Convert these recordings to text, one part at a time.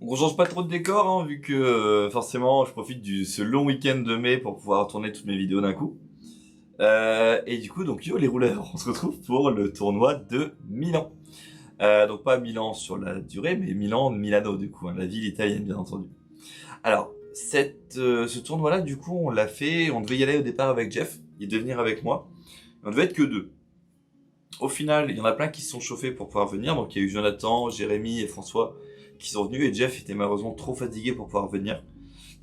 Donc on change pas trop de décor, hein, vu que forcément je profite de ce long week-end de mai pour pouvoir tourner toutes mes vidéos d'un coup. Et du coup, donc yo les rouleurs, on se retrouve pour le tournoi de Milan. Donc pas Milan sur la durée, mais Milano du coup, hein, la ville italienne bien entendu. Alors, ce tournoi-là, du coup, on l'a fait, on devait y aller au départ avec Jeff, il devait venir avec moi. On devait être que deux. Au final, il y en a plein qui se sont chauffés pour pouvoir venir, donc il y a eu Jonathan, Jérémy et François qui sont venus, et Jeff était malheureusement trop fatigué pour pouvoir venir.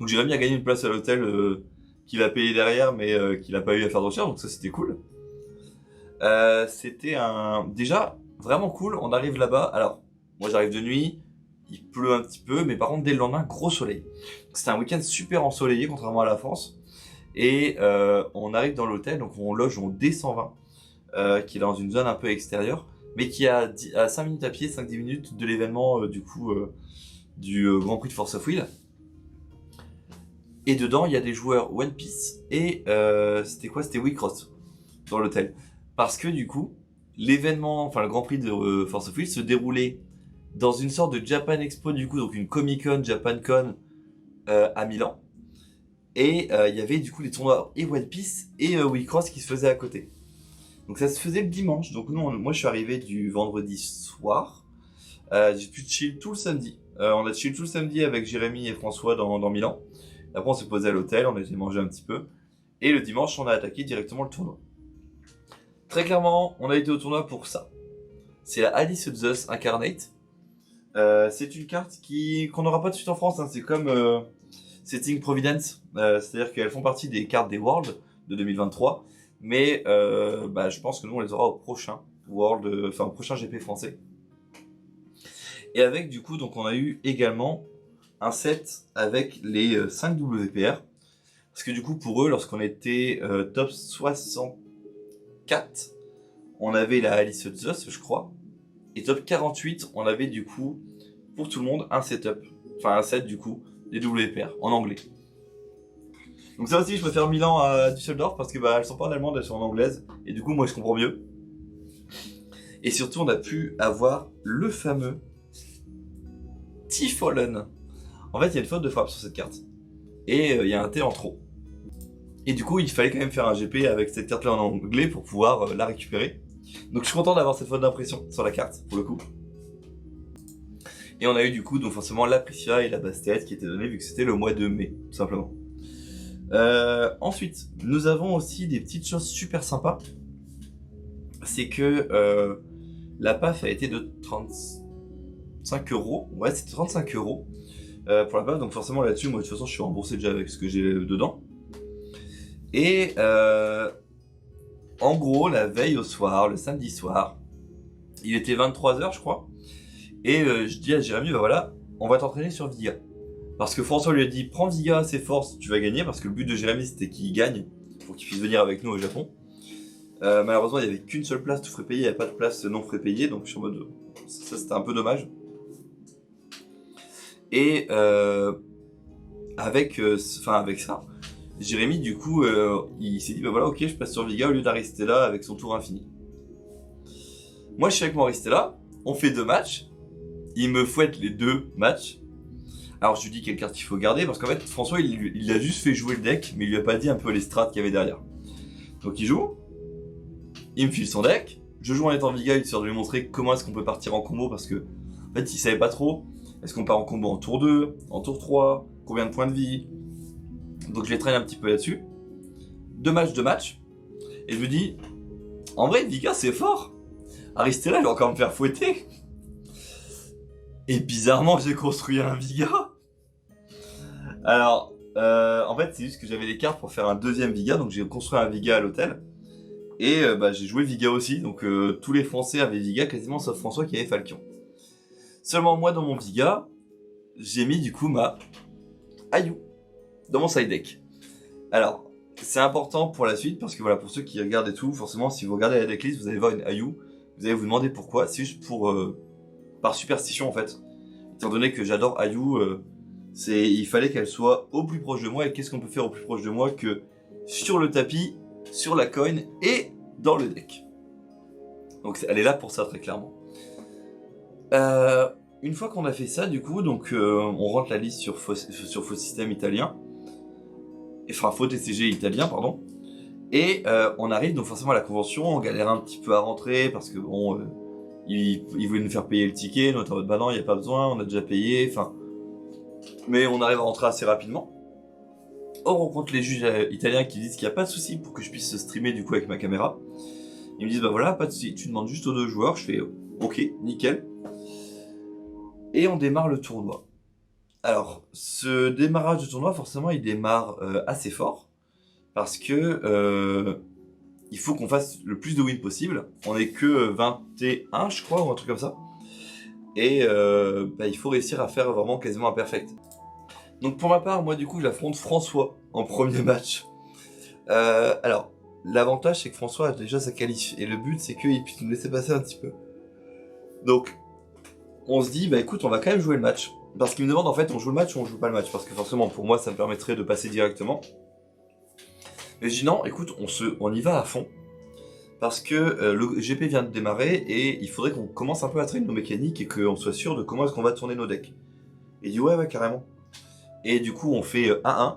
Donc Jérémy a gagné une place à l'hôtel qu'il a payé derrière, mais qu'il a pas eu à faire de recherche, donc ça c'était cool. C'était déjà vraiment cool, on arrive là-bas, alors moi j'arrive de nuit, il pleut un petit peu, mais par contre dès le lendemain, gros soleil. C'était un week-end super ensoleillé, contrairement à la France, et on arrive dans l'hôtel, donc on loge en D120, qui est dans une zone un peu extérieure, mais qui est à 5 minutes à pied, 5-10 minutes de l'événement du Grand Prix de Force of Will. Et dedans, il y a des joueurs One Piece et c'était quoi? C'était Wicross dans l'hôtel. Parce que du coup, l'événement, enfin le Grand Prix de Force of Will se déroulait dans une sorte de Japan Expo du coup, donc une Comic Con, Japan Con à Milan. Et il y avait du coup les tournois et One Piece et Wicross qui se faisaient à côté. Donc ça se faisait le dimanche. Donc moi je suis arrivé du vendredi soir. J'ai pu chill tout le samedi. On a chill tout le samedi avec Jérémy et François dans Milan. Après on s'est posé à l'hôtel, on a été manger un petit peu. Et le dimanche on a attaqué directement le tournoi. Très clairement, on a été au tournoi pour ça. C'est la Alice of Zeus Incarnate. C'est une carte qu'on n'aura pas de suite en France. Hein. C'est comme Setting Providence. C'est-à-dire qu'elles font partie des cartes des Worlds de 2023. Mais je pense que nous on les aura au prochain World, au prochain GP français. Et avec du coup, donc on a eu également un set avec les 5 WPR. Parce que du coup pour eux, lorsqu'on était top 64, on avait la Alice of Zeus, je crois. Et top 48, on avait du coup, pour tout le monde, un setup. Enfin un set du coup, des WPR en anglais. Donc ça aussi, je préfère Milan à Düsseldorf parce que elles sont pas en allemande, elles sont en anglaise. Et du coup, moi, je comprends mieux. Et surtout, on a pu avoir le fameux T-Fallen. En fait, il y a une faute de frappe sur cette carte. Et il y a un T en trop. Et du coup, il fallait quand même faire un GP avec cette carte-là en anglais pour pouvoir la récupérer. Donc je suis content d'avoir cette faute d'impression sur la carte, pour le coup. Et on a eu du coup, donc forcément, la Priscilla et la Bastet qui étaient données vu que c'était le mois de mai, tout simplement. Ensuite, nous avons aussi des petites choses super sympas. C'est que la PAF a été de 35€. Ouais, c'était 35€ pour la PAF. Donc forcément là-dessus, moi de toute façon, je suis remboursé déjà avec ce que j'ai dedans. Et en gros, la veille au soir, le samedi soir, il était 23h, je crois. Et je dis à Jérémy, voilà, on va t'entraîner sur Viga. Parce que François lui a dit, prends Viga à ses forces, tu vas gagner. Parce que le but de Jérémy, c'était qu'il gagne pour qu'il puisse venir avec nous au Japon. Malheureusement, il n'y avait qu'une seule place tout frais payé, il n'y avait pas de place non frais payé. Donc je suis en mode, ça c'était un peu dommage. Et avec ça, Jérémy, du coup, il s'est dit, voilà, ok, je passe sur Viga au lieu d'Aristella avec son tour infini. Moi, je suis avec mon Aristella, on fait 2 matchs. Il me fouette les 2 matchs. Alors je lui dis quelle carte il faut garder parce qu'en fait François il a juste fait jouer le deck mais il lui a pas dit un peu les strats qu'il y avait derrière. Donc il joue, il me file son deck, je joue en étant Viga histoire de lui montrer comment est-ce qu'on peut partir en combo parce que en fait il savait pas trop, est-ce qu'on part en combo en tour 2, en tour 3, combien de points de vie. Donc je les traîne un petit peu là-dessus. 2 matchs, et je lui dis en vrai Viga c'est fort, Aristella il va encore me faire fouetter. Et bizarrement j'ai construit un Viga. Alors, en fait, c'est juste que j'avais les cartes pour faire un deuxième Viga, donc j'ai construit un Viga à l'hôtel. Et j'ai joué Viga aussi, donc tous les Français avaient Viga, quasiment sauf François qui avait Falcon. Seulement moi, dans mon Viga, j'ai mis du coup ma Ayu dans mon side deck. Alors, c'est important pour la suite, parce que voilà, pour ceux qui regardent et tout, forcément, si vous regardez la decklist, vous allez voir une Ayu, vous allez vous demander pourquoi, c'est juste par superstition en fait. Étant donné que j'adore Ayu, il fallait qu'elle soit au plus proche de moi. Et qu'est-ce qu'on peut faire au plus proche de moi que sur le tapis, sur la coin et dans le deck. Donc elle est là pour ça très clairement. une fois qu'on a fait ça, du coup, donc on rentre la liste sur faux système italien, enfin faux TCG italien, pardon. Et on arrive donc forcément à la convention, on galère un petit peu à rentrer parce que bon, ils voulaient nous faire payer le ticket, notre en mode bah non, il n'y a pas besoin, on a déjà payé, enfin. Mais on arrive à rentrer assez rapidement. On rencontre les juges italiens qui disent qu'il n'y a pas de souci pour que je puisse streamer du coup avec ma caméra. Ils me disent bah voilà, pas de souci, tu demandes juste aux 2 joueurs, je fais ok, nickel. Et on démarre le tournoi. Alors, ce démarrage de tournoi, forcément, il démarre assez fort. Parce que il faut qu'on fasse le plus de wins possible. On est que 21, je crois, ou un truc comme ça. Et il faut réussir à faire vraiment quasiment un perfect. Donc pour ma part, moi du coup, j'affronte François en premier match. Alors, l'avantage, c'est que François a déjà sa qualif. Et le but, c'est qu'il puisse nous laisser passer un petit peu. Donc, on se dit, bah écoute, on va quand même jouer le match. Parce qu'il me demande en fait, on joue le match ou on joue pas le match. Parce que forcément, pour moi, ça me permettrait de passer directement. Mais je dis non, écoute, on y va à fond. Parce que le GP vient de démarrer et il faudrait qu'on commence un peu à traîner nos mécaniques et qu'on soit sûr de comment est-ce qu'on va tourner nos decks. Et il dit ouais, carrément. Et du coup, on fait 1-1.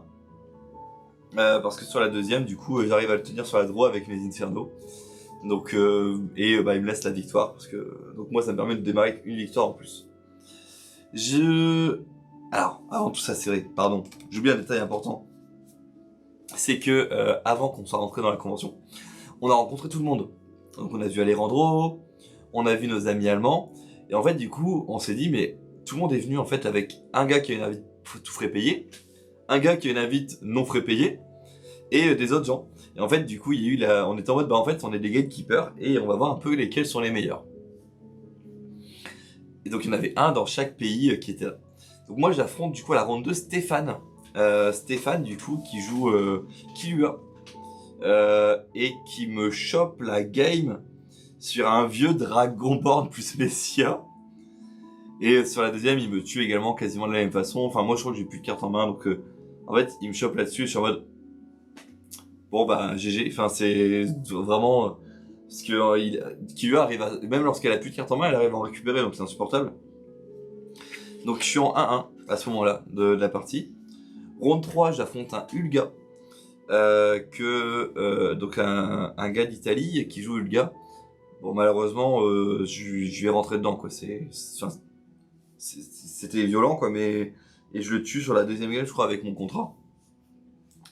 Parce que sur la deuxième, du coup, j'arrive à le tenir sur la draw avec mes Inferno. Donc, il me laisse la victoire. Parce que, donc moi, ça me permet de démarrer avec une victoire en plus. Alors, avant tout ça, c'est vrai, pardon, j'oublie un détail important. C'est que, avant qu'on soit rentré dans la convention, on a rencontré tout le monde. Donc on a vu Alejandro, on a vu nos amis allemands, et en fait du coup on s'est dit mais tout le monde est venu en fait avec un gars qui a une invite tout frais payé, un gars qui a une invite non frais payé, et des autres gens. Et en fait du coup il y a eu on était en mode bah en fait on est des gatekeepers et on va voir un peu lesquels sont les meilleurs. Et donc il y en avait un dans chaque pays qui était là. Donc moi j'affronte du coup à la ronde 2 Stéphane. Stéphane du coup qui joue Killua. Et qui me chope la game sur un vieux Dragonborn plus Messia. Et sur la deuxième, il me tue également quasiment de la même façon. Enfin, moi, je crois que j'ai plus de cartes en main, donc en fait, il me chope là-dessus. Je suis en mode bon bah GG. Enfin, c'est vraiment parce que Killua arrive à... même lorsqu'elle a plus de cartes en main, elle arrive à en récupérer, donc c'est insupportable. Donc je suis en 1-1 à ce moment-là de la partie. Ronde 3, j'affronte un Ulga. Donc un gars d'Italie qui joue Ulga. Bon malheureusement je vais rentrer dedans quoi. C'était violent quoi, mais et je le tue sur la deuxième game je crois avec mon contrat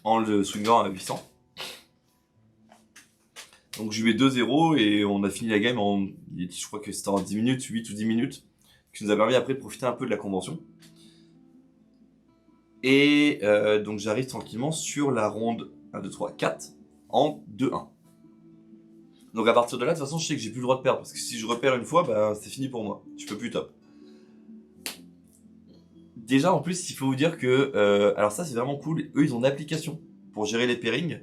en le swingant à 800. Donc je lui mets 2-0 et on a fini la game en, je crois que c'était en 10 minutes, 8 ou 10 minutes, qui nous a permis après de profiter un peu de la convention. Et donc j'arrive tranquillement sur la ronde 1, 2, 3, 4 en 2-1. Donc à partir de là, de toute façon, je sais que j'ai plus le droit de perdre, parce que si je repère une fois, bah, c'est fini pour moi. Je peux plus top. Déjà, en plus, il faut vous dire que... alors ça, c'est vraiment cool. Eux, ils ont une application pour gérer les pairings.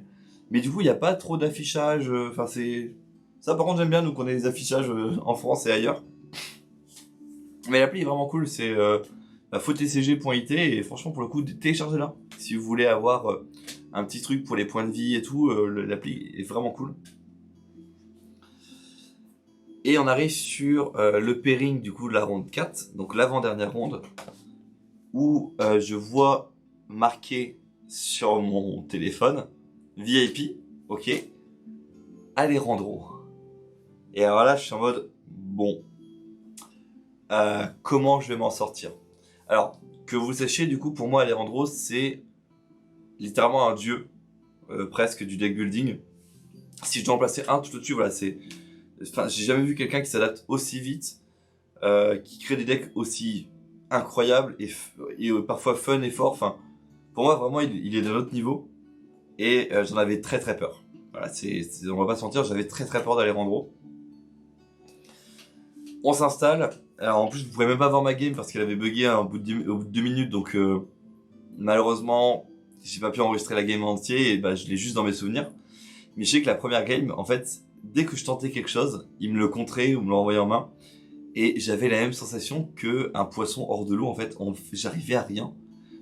Mais du coup, il n'y a pas trop d'affichage. Enfin, c'est... Ça, par contre, j'aime bien, nous, qu'on ait des affichages en France et ailleurs. Mais l'appli est vraiment cool. C'est fautecg.it. Et franchement, pour le coup, téléchargez-la. Si vous voulez avoir un petit truc pour les points de vie et tout, l'appli est vraiment cool. Et on arrive sur le pairing du coup de la ronde 4, donc l'avant-dernière ronde, où je vois marqué sur mon téléphone VIP, ok, Alejandro. Et alors là, je suis en mode, bon, comment je vais m'en sortir? Alors, que vous sachiez, du coup, pour moi, Alejandro, c'est littéralement un dieu, presque du deck building. Si je dois en placer un tout au-dessus, voilà, c'est... Enfin, j'ai jamais vu quelqu'un qui s'adapte aussi vite, qui crée des decks aussi incroyables et parfois fun et fort. Enfin, pour moi, vraiment, il est d'un autre niveau. Et j'en avais très très peur. Voilà, on va pas se mentir, j'avais très très peur d'Alejandro. On s'installe. Alors en plus, vous pouvez même pas voir ma game parce qu'elle avait bugué au bout de 2 minutes. Donc malheureusement, j'ai pas pu enregistrer la game entière et bah, je l'ai juste dans mes souvenirs. Mais je sais que la première game, en fait, dès que je tentais quelque chose, il me le contrait ou me l'envoyait en main. Et j'avais la même sensation qu'un poisson hors de l'eau, en fait, j'arrivais à rien.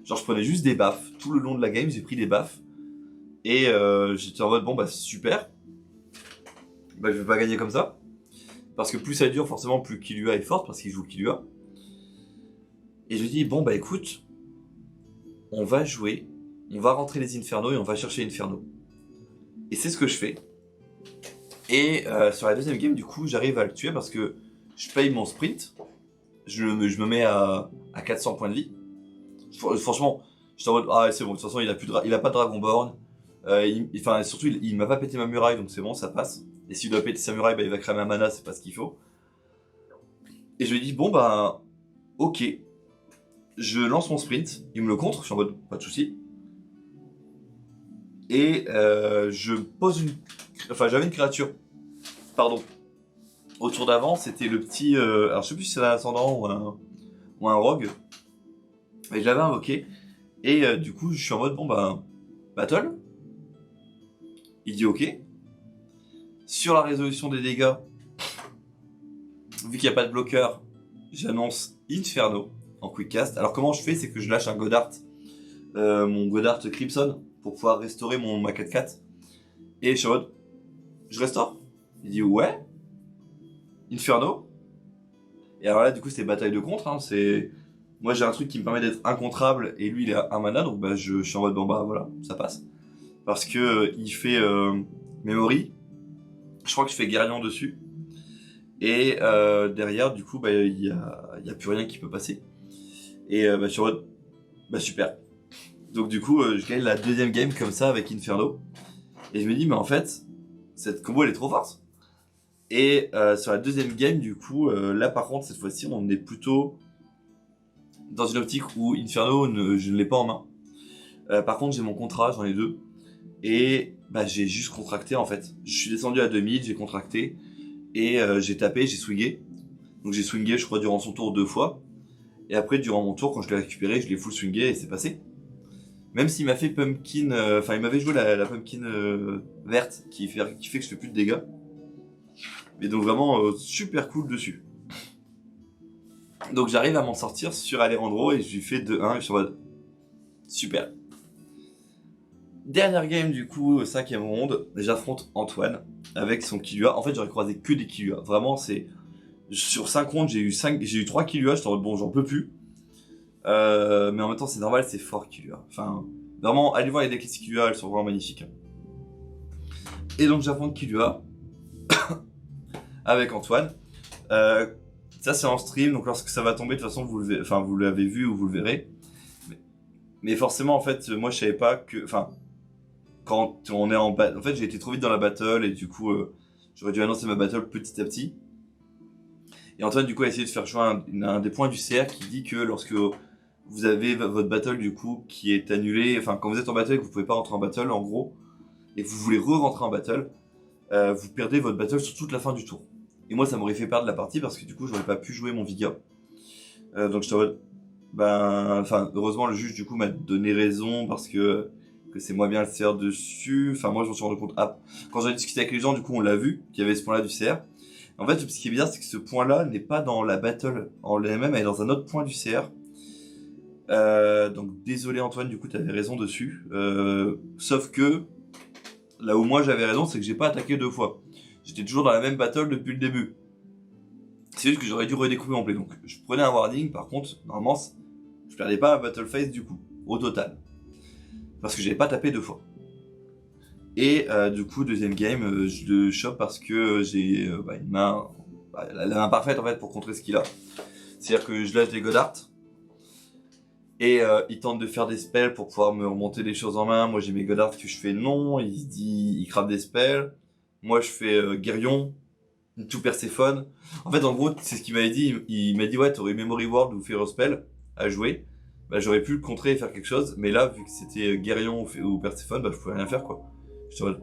Genre je prenais juste des baffes. Tout le long de la game, j'ai pris des baffes. Et j'étais en mode, bon bah super. Je vais pas gagner comme ça. Parce que plus ça dure, forcément, plus Killua est forte, parce qu'il joue Killua. Et je lui dis, bon bah écoute, on va jouer, on va rentrer les Inferno et on va chercher Inferno. Et c'est ce que je fais. Et sur la deuxième game, du coup, j'arrive à le tuer parce que je paye mon sprint, je me mets à 400 points de vie. Franchement, j'étais en mode, ah c'est bon, de toute façon il a pas de Dragonborn. Enfin, surtout, il m'a pas pété ma muraille, donc c'est bon, ça passe. Et s'il doit péter sa muraille, bah, il va cramer un mana, c'est pas ce qu'il faut. Et je lui dis, bon bah, ok. Je lance mon sprint, il me le contre, je suis en mode, pas de soucis. Et je pose une... Enfin, j'avais une créature. Pardon. Au tour d'avant, c'était le petit... alors, je sais plus si c'est un ascendant ou un rogue. Et je l'avais invoqué. Et du coup, je suis en mode, bon bah, battle. Il dit ok. Sur la résolution des dégâts, vu qu'il n'y a pas de bloqueur, j'annonce Inferno en quick cast. Alors comment je fais, c'est que je lâche un Goddard, mon Goddard Crimson, pour pouvoir restaurer ma 4-4. Et je suis en mode, je restaure. Il dit ouais. Inferno. Et alors là, du coup, c'est bataille de contre. Hein, c'est... Moi, j'ai un truc qui me permet d'être incontrable et lui, il a un mana, donc bah, je suis en mode, bon bah voilà, ça passe. Parce que il fait Memory. Je crois que je fais Guerrion dessus. Et derrière, du coup, bah, il y a plus rien qui peut passer. Et bah, je suis en mode, bah super. Donc du coup, je gagne la deuxième game comme ça avec Inferno. Et je me dis, mais en fait, cette combo, elle est trop forte. Et sur la deuxième game, du coup, là par contre, cette fois-ci, on est plutôt dans une optique où Inferno, je ne l'ai pas en main. Par contre, j'ai mon contrat, j'en ai deux. Et bah, j'ai juste contracté en fait. Je suis descendu à 2000, j'ai contracté. Et j'ai tapé, j'ai swingé. Donc j'ai swingé, je crois, durant son tour 2 fois. Et après, durant mon tour, quand je l'ai récupéré, je l'ai full swingé et c'est passé. Même s'il m'a fait pumpkin, enfin il m'avait joué la pumpkin verte qui fait que je fais plus de dégâts. Mais donc vraiment super cool dessus. Donc j'arrive à m'en sortir sur Alejandro et je lui fais 2-1 et je suis en mode super. Dernière game du coup, 5ème ronde, j'affronte Antoine avec son Killua. En fait j'aurais croisé que des Killua. Vraiment c'est... Sur 5 rondes j'ai eu 3 Killua, j'étais en mode bon j'en peux plus. Mais en même temps c'est normal, c'est fort Killua. Enfin vraiment allez voir les decks Killua, elles sont vraiment magnifiques. Et donc j'affronte Killua avec Antoine. Ça c'est en stream, donc lorsque ça va tomber, de toute façon vous l'avez vu ou vous le verrez. Mais forcément en fait, moi je savais pas que... Enfin, quand on est en battle... En fait j'ai été trop vite dans la battle et du coup j'aurais dû annoncer ma battle petit à petit. Et Antoine du coup a essayé de faire jouer un des points du CR qui dit que lorsque vous avez votre battle du coup qui est annulé, enfin quand vous êtes en battle et que vous pouvez pas rentrer en battle en gros, et que vous voulez re-rentrer en battle, vous perdez votre battle sur toute la fin du tour. Et moi ça m'aurait fait perdre la partie parce que du coup j'aurais pas pu jouer mon Viga. Donc j'étais en mode, enfin heureusement le juge du coup m'a donné raison parce que c'est moi bien le CR dessus. Enfin moi je me suis rendu compte, quand j'ai discuté avec les gens du coup on l'a vu qu'il y avait ce point là du CR. En fait ce qui est bizarre c'est que ce point là n'est pas dans la battle en elle-même, elle est dans un autre point du CR. Donc désolé Antoine, du coup t'avais raison dessus. Sauf que là où moi j'avais raison, c'est que j'ai pas attaqué 2 fois. J'étais toujours dans la même battle depuis le début. C'est juste que j'aurais dû redécouper mon play. Donc je prenais un warding, par contre, normalement, je perdais pas un battle phase du coup, au total. Parce que j'avais pas tapé 2 fois. Et du coup, deuxième game, je le chope parce que j'ai une main, la main parfaite en fait pour contrer ce qu'il a. C'est-à-dire que je lâche des Goddard. Et il tente de faire des spells pour pouvoir me remonter les choses en main. Moi j'ai mes Goddard que je fais non, il crave des spells. Moi je fais Guerrion, tout Perséphone. En fait en gros c'est ce qu'il m'avait dit, il m'a dit ouais t'aurais Memory Ward ou Fear Spell à jouer. Bah j'aurais pu le contrer et faire quelque chose, mais là vu que c'était Guerrion ou Perséphone, bah je pouvais rien faire quoi. J'étais en mode,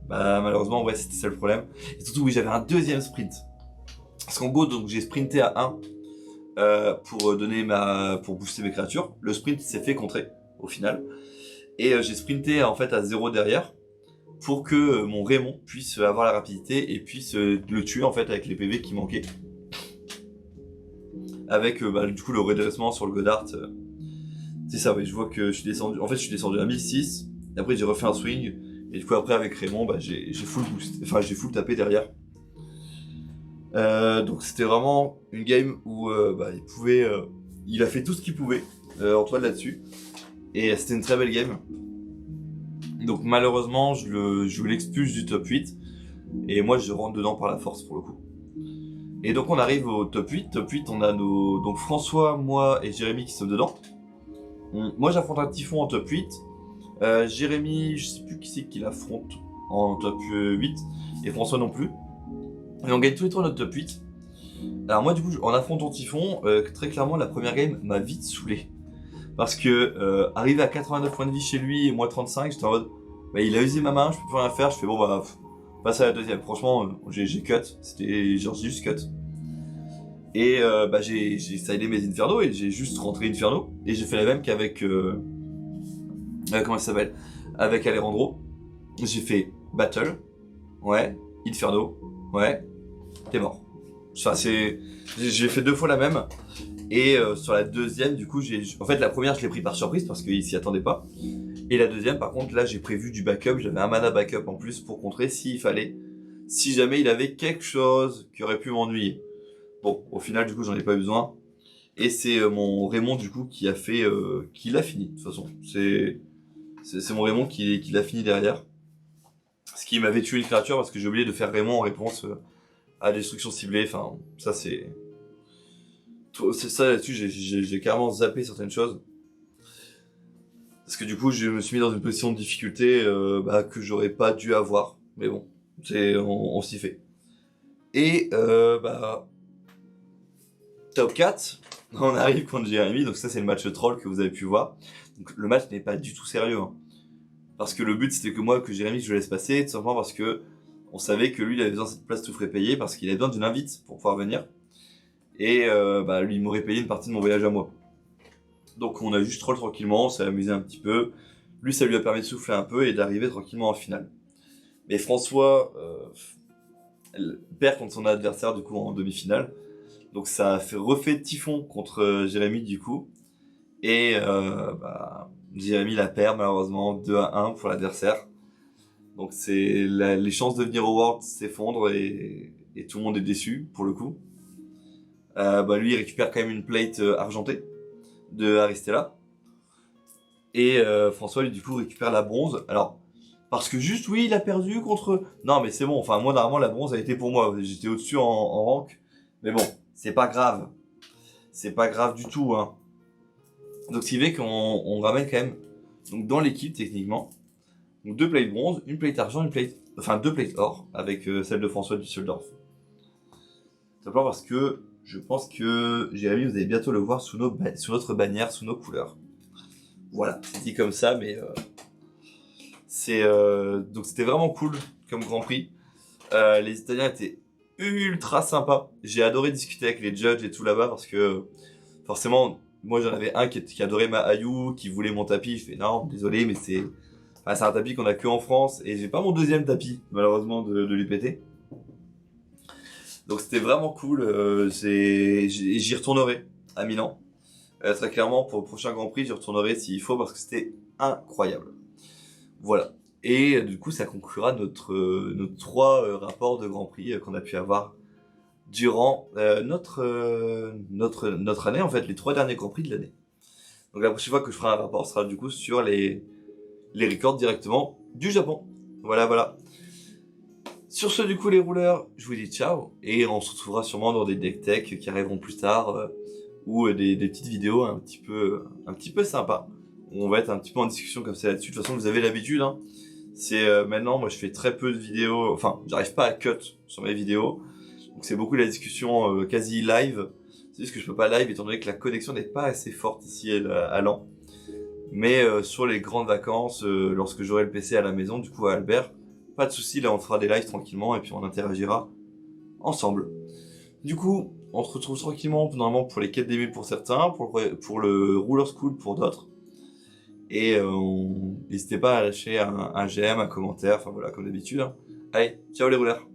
bah malheureusement ouais c'était ça le problème. Et surtout oui j'avais un deuxième sprint. Parce qu'en gros donc j'ai sprinté à 1. Pour booster mes créatures. Le sprint s'est fait contrer au final. Et j'ai sprinté en fait à 0 derrière pour que mon Raymond puisse avoir la rapidité et puisse le tuer en fait avec les PV qui manquaient. Avec du coup le redressement sur le Goddard. C'est ça, oui, je vois que je suis descendu. En fait je suis descendu à 1006. Et après j'ai refait un swing. Et du coup après avec Raymond j'ai full boost. Enfin j'ai full tapé derrière. Donc c'était vraiment une game où il il a fait tout ce qu'il pouvait, Antoine là-dessus. Et c'était une très belle game. Donc malheureusement, je l'expulse du top 8. Et moi, je rentre dedans par la force pour le coup. Et donc on arrive au top 8. Top 8, on a donc François, moi et Jérémy qui sommes dedans. Moi, j'affronte un Typhon en top 8. Jérémy, je sais plus qui c'est qui l'affronte en top 8. Et François non plus. Et on gagne tous les trois notre top 8. Alors moi, du coup, en affrontant Typhon, très clairement, la première game m'a vite saoulé. Parce que arrivé à 89 points de vie chez lui et moi 35, j'étais en mode bah, il a usé ma main, je peux plus rien faire. Je fais bon bah passe à la deuxième. Franchement, j'ai cut. C'était genre j'ai juste cut. Et bah j'ai sidé mes Inferno et j'ai juste rentré Inferno. Et j'ai fait la même qu'avec comment ça s'appelle, avec Alejandro. J'ai fait Battle, ouais, Inferno, ouais, t'es mort. Enfin j'ai fait 2 fois la même. Et sur la deuxième, du coup, en fait, la première, je l'ai pris par surprise parce qu'il s'y attendait pas. Et la deuxième, par contre, là, j'ai prévu du backup. J'avais un mana backup en plus pour contrer s'il fallait. Si jamais il avait quelque chose qui aurait pu m'ennuyer. Bon, au final, du coup, j'en ai pas eu besoin. Et c'est mon Raymond, du coup, qui l'a fini, de toute façon. C'est mon Raymond qui l'a fini derrière. Ce qui m'avait tué une créature parce que j'ai oublié de faire Raymond en réponse à destruction ciblée. Enfin, ça, c'est ça là-dessus, j'ai carrément zappé certaines choses. Parce que du coup, je me suis mis dans une position de difficulté que j'aurais pas dû avoir. Mais bon, on s'y fait. Et top 4, on arrive contre Jérémy. Donc ça, c'est le match troll que vous avez pu voir. Donc le match n'est pas du tout sérieux. Hein. Parce que le but, c'était que Jérémy, je le laisse passer. Tout simplement parce que on savait que lui, il avait besoin de cette place tout frais payée. Parce qu'il avait besoin d'une invite pour pouvoir venir. Et lui, il m'aurait payé une partie de mon voyage à moi. Donc on a juste troll tranquillement, on s'est amusé un petit peu. Lui, ça lui a permis de souffler un peu et d'arriver tranquillement en finale. Mais François perd contre son adversaire du coup en demi-finale. Donc ça a fait refait Typhon contre Jérémy du coup. Et Jérémy la perd malheureusement 2-1 pour l'adversaire. Donc les chances de venir au World s'effondrent et tout le monde est déçu pour le coup. Lui il récupère quand même une plate argentée de Aristella. Et François lui du coup récupère la bronze. Alors parce que juste oui il a perdu contre... Non mais c'est bon, enfin moi normalement la bronze a été pour moi. J'étais au-dessus en rank. Mais bon, c'est pas grave. C'est pas grave du tout hein. Donc ce qui fait qu'on ramène quand même donc dans l'équipe techniquement. Donc 2 plates bronze, une plate argent, enfin 2 plates or avec celle de François Düsseldorf. Simplement parce que je pense que Jérémy, vous allez bientôt le voir sous notre bannière, sous nos couleurs. Voilà, c'est dit comme ça, mais donc c'était vraiment cool comme Grand Prix. Les Italiens étaient ultra sympas. J'ai adoré discuter avec les judges et tout là-bas parce que forcément, moi j'en avais un qui adorait ma Ayu, qui voulait mon tapis. Je fais non, désolé, mais c'est un tapis qu'on a que en France et j'ai pas mon deuxième tapis malheureusement de lui péter. Donc c'était vraiment cool, j'y retournerai à Milan. Très clairement, pour le prochain Grand Prix, j'y retournerai s'il faut parce que c'était incroyable. Voilà. Et du coup, ça conclura notre 3 rapports de Grand Prix qu'on a pu avoir durant notre année, en fait, les 3 derniers Grands Prix de l'année. Donc la prochaine fois que je ferai un rapport sera du coup sur les records directement du Japon. Voilà, voilà. Sur ce, du coup, les rouleurs, je vous dis ciao, et on se retrouvera sûrement dans des deck tech qui arriveront plus tard, ou des petites vidéos un petit peu sympas. On va être un petit peu en discussion comme ça là-dessus. De toute façon, vous avez l'habitude, hein. C'est maintenant, moi, je fais très peu de vidéos, enfin, j'arrive pas à cut sur mes vidéos, donc c'est beaucoup la discussion quasi live. C'est juste que je peux pas live étant donné que la connexion n'est pas assez forte ici à Lens. Mais sur les grandes vacances, lorsque j'aurai le PC à la maison, du coup à Albert, pas de soucis, là on fera des lives tranquillement et puis on interagira ensemble. Du coup, on se retrouve tranquillement normalement pour les quêtes des mules pour certains, pour le Ruler School pour d'autres. Et n'hésitez pas à lâcher un j'aime, un commentaire, enfin voilà, comme d'habitude. Hein. Allez, ciao les rouleurs!